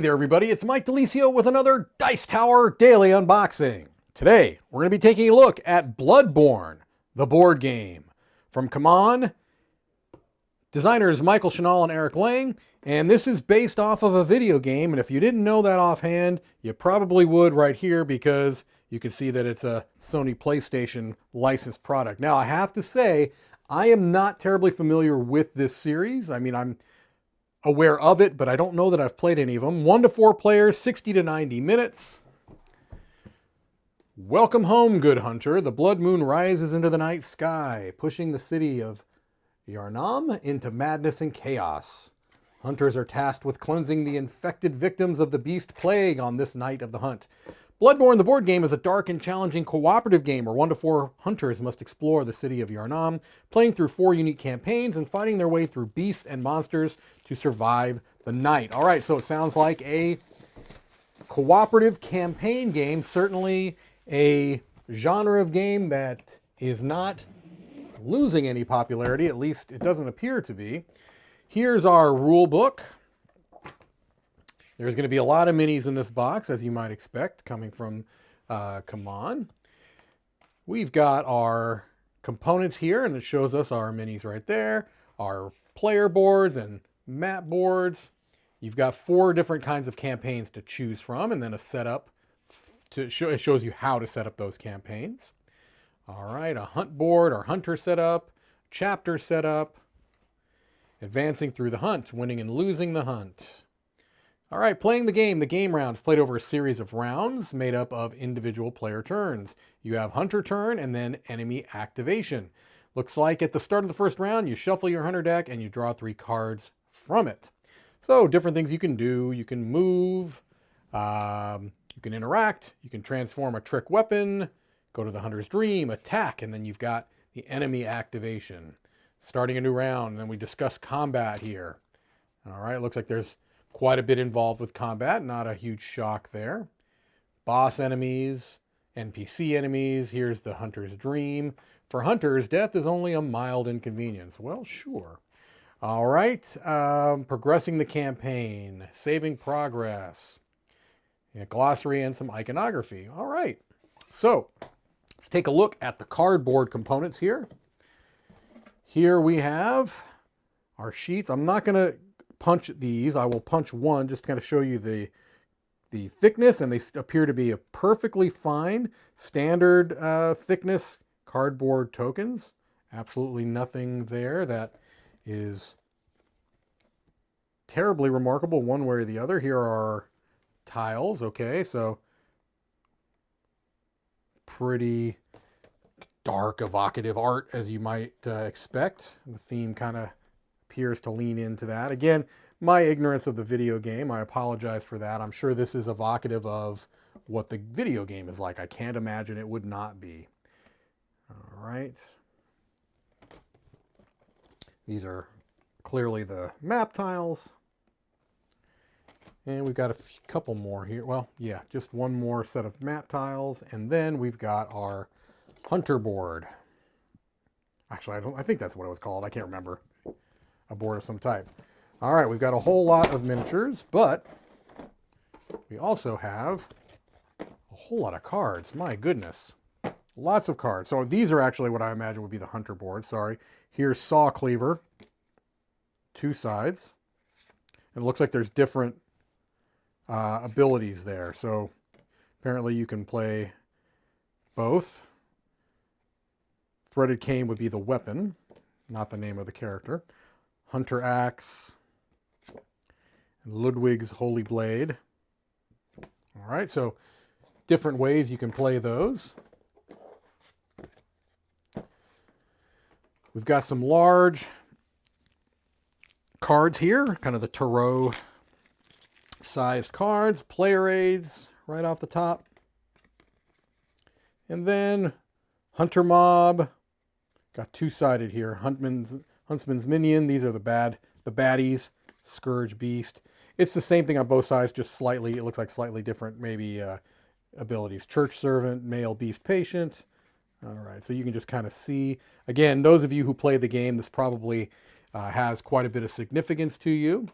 there, everybody. It's Mike DeLisio with another Dice Tower Daily Unboxing. Today, we're going to be taking a look at Bloodborne, the board game. From CMON, designers Michael Chanel and Eric Lang, and this is based off of a video game, and if you didn't know that offhand, you probably would right here because you can see that it's a Sony PlayStation licensed product. Now, I have to say, I am not terribly familiar with this series. I mean, I'm aware of it, but I don't know that I've played any of them. 1 to 4 players, 60 to 90 minutes. Welcome home, good hunter. The blood moon rises into the night sky, pushing the city of Yarnam into madness and chaos. Hunters are tasked with cleansing the infected victims of the beast plague on this night of the hunt. Bloodborne, the board game, is a dark and challenging cooperative game where 1 to 4 hunters must explore the city of Yarnam, playing through 4 unique campaigns and fighting their way through beasts and monsters to survive the night. All right, so it sounds like a cooperative campaign game, certainly a genre of game that is not losing any popularity, at least it doesn't appear to be. Here's our rule book. There's going to be a lot of minis in this box, as you might expect, coming from CMON. We've got our components here, and it shows us our minis right there, our player boards and map boards. You've got 4 different kinds of campaigns to choose from, and then a setup. It shows you how to set up those campaigns. All right, a hunt board or hunter setup, chapter setup, advancing through the hunt, winning and losing the hunt. All right, playing the game. The game round is played over a series of rounds made up of individual player turns. You have hunter turn and then enemy activation. Looks like at the start of the first round, you shuffle your hunter deck and you draw 3 cards from it. So different things you can do. You can move, you can interact, you can transform a trick weapon, go to the hunter's dream, attack, and then you've got the enemy activation. Starting a new round, and then we discuss combat here. All right, looks like there's quite a bit involved with combat, not a huge shock there. Boss enemies, NPC enemies, here's the hunter's dream. For hunters, death is only a mild inconvenience. Well, sure. All right, progressing the campaign, saving progress, a glossary and some iconography. All right, so let's take a look at the cardboard components here. Here we have our sheets. I'm not going to punch these. I will punch one just to kind of show you the thickness, and they appear to be a perfectly fine standard thickness cardboard tokens. Absolutely nothing there that is terribly remarkable one way or the other. Here are tiles. Okay, so pretty dark, evocative art as you might expect. The theme kind of appears to lean into that. Again, my ignorance of the video game, I apologize for that. I'm sure this is evocative of what the video game is like. I can't imagine it would not be. All right. These are clearly the map tiles. And we've got a couple more here. Well, yeah, just one more set of map tiles. And then we've got our hunter board. Actually, I think that's what it was called. I can't remember. A board of some type. All right, we've got a whole lot of miniatures, but we also have a whole lot of cards. My goodness. Lots of cards. So these are actually what I imagine would be the hunter board. Sorry. Here's Saw Cleaver. 2 sides. And it looks like there's different abilities there. So apparently you can play both. Threaded Cane would be the weapon, not the name of the character. Hunter Axe, and Ludwig's Holy Blade. All right, so different ways you can play those. We've got some large cards here, kind of the tarot sized cards, player aids right off the top. And then Hunter Mob, got 2-sided here, Huntsman's Minion. These are the baddies. Scourge Beast. It's the same thing on both sides, just slightly, it looks like slightly different, maybe abilities. Church Servant, Male Beast Patient. All right, so you can just kind of see. Again, those of you who play the game, this probably has quite a bit of significance to you.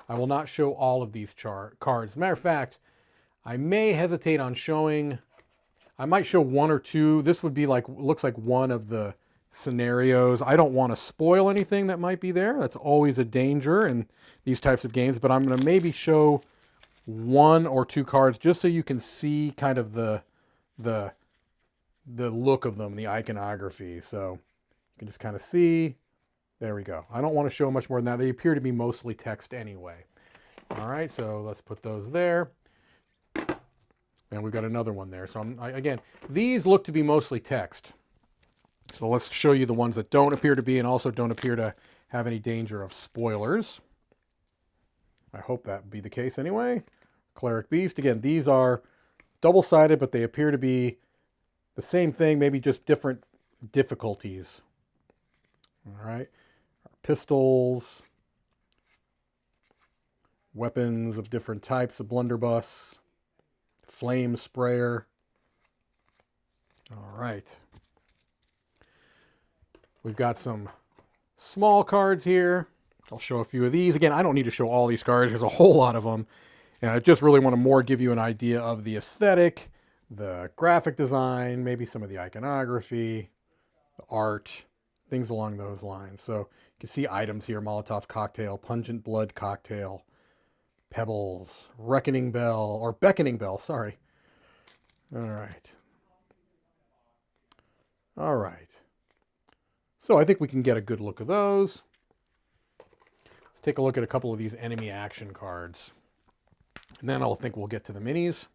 I will not show all of these cards. As a matter of fact, I may hesitate on showing, I might show one or two. This would be like, looks like one of the scenarios. I don't want to spoil anything that might be there. That's always a danger in these types of games, but I'm going to maybe show one or two cards just so you can see kind of the look of them, the iconography. So you can just kind of see. There we go. I don't want to show much more than that. They appear to be mostly text anyway. All right, so let's put those there. And we've got another one there. So again, these look to be mostly text. So let's show you the ones that don't appear to be and also don't appear to have any danger of spoilers. I hope that would be the case anyway. Cleric Beast. Again, these are double-sided, but they appear to be the same thing, maybe just different difficulties. All right. Pistols. Weapons of different types. A blunderbuss. Flame sprayer. All right. We've got some small cards here. I'll show a few of these. Again, I don't need to show all these cards. There's a whole lot of them. And I just really want to more give you an idea of the aesthetic, the graphic design, maybe some of the iconography, the art, things along those lines. So you can see items here: Molotov cocktail, pungent blood cocktail, pebbles, reckoning bell, or beckoning bell, sorry. All right. All right. So I think we can get a good look at those. Let's take a look at a couple of these enemy action cards. And then I'll think we'll get to the minis.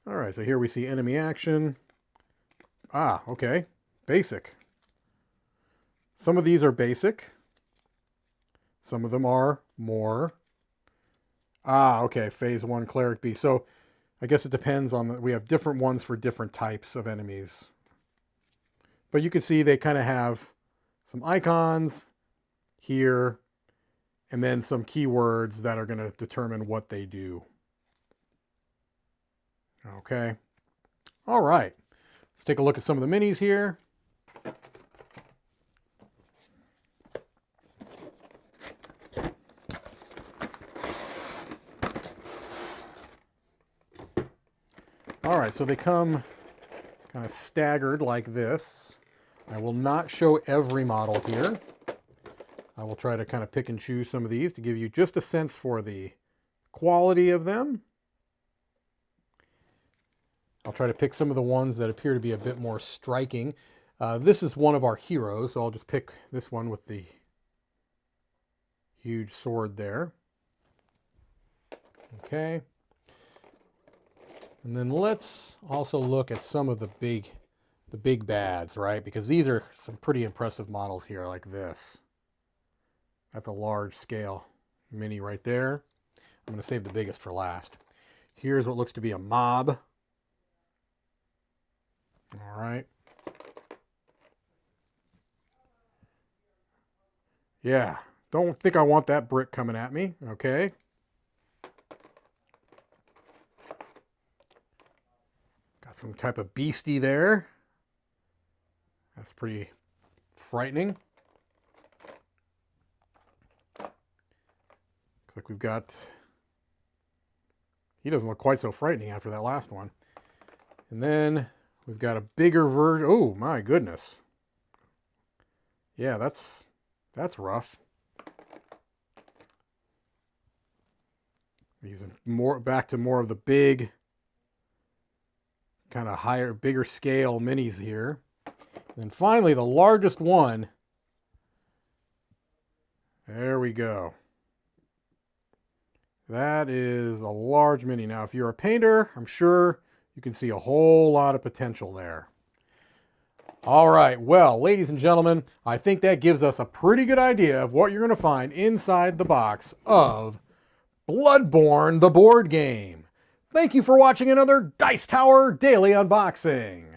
All right, so here we see enemy action. Ah, okay. Basic. Some of these are basic. Some of them are more. Ah, okay. Phase 1 Cleric Beast. So I guess it depends on we have different ones for different types of enemies. But you can see they kind of have some icons here and then some keywords that are going to determine what they do. Okay. All right. Let's take a look at some of the minis here. All right, so they come kind of staggered like this. I will not show every model here. I will try to kind of pick and choose some of these to give you just a sense for the quality of them. I'll try to pick some of the ones that appear to be a bit more striking. This is one of our heroes, so I'll just pick this one with the huge sword there. Okay. And then let's also look at some of the big bads, right? Because these are some pretty impressive models here, like this. That's a large scale mini right there. I'm going to save the biggest for last. Here's what looks to be a mob. All right. Yeah, don't think I want that brick coming at me. Okay. Got some type of beastie there. That's pretty frightening. Looks like we've got... He doesn't look quite so frightening after that last one. And then we've got a bigger version. Oh, my goodness. Yeah, that's rough. These are more back to more of the big, kind of higher, bigger scale minis here. And finally, the largest one. There we go. That is a large mini. Now, if you're a painter, I'm sure you can see a whole lot of potential there. All right, well, ladies and gentlemen, I think that gives us a pretty good idea of what you're going to find inside the box of Bloodborne, the board game. Thank you for watching another Dice Tower Daily Unboxing.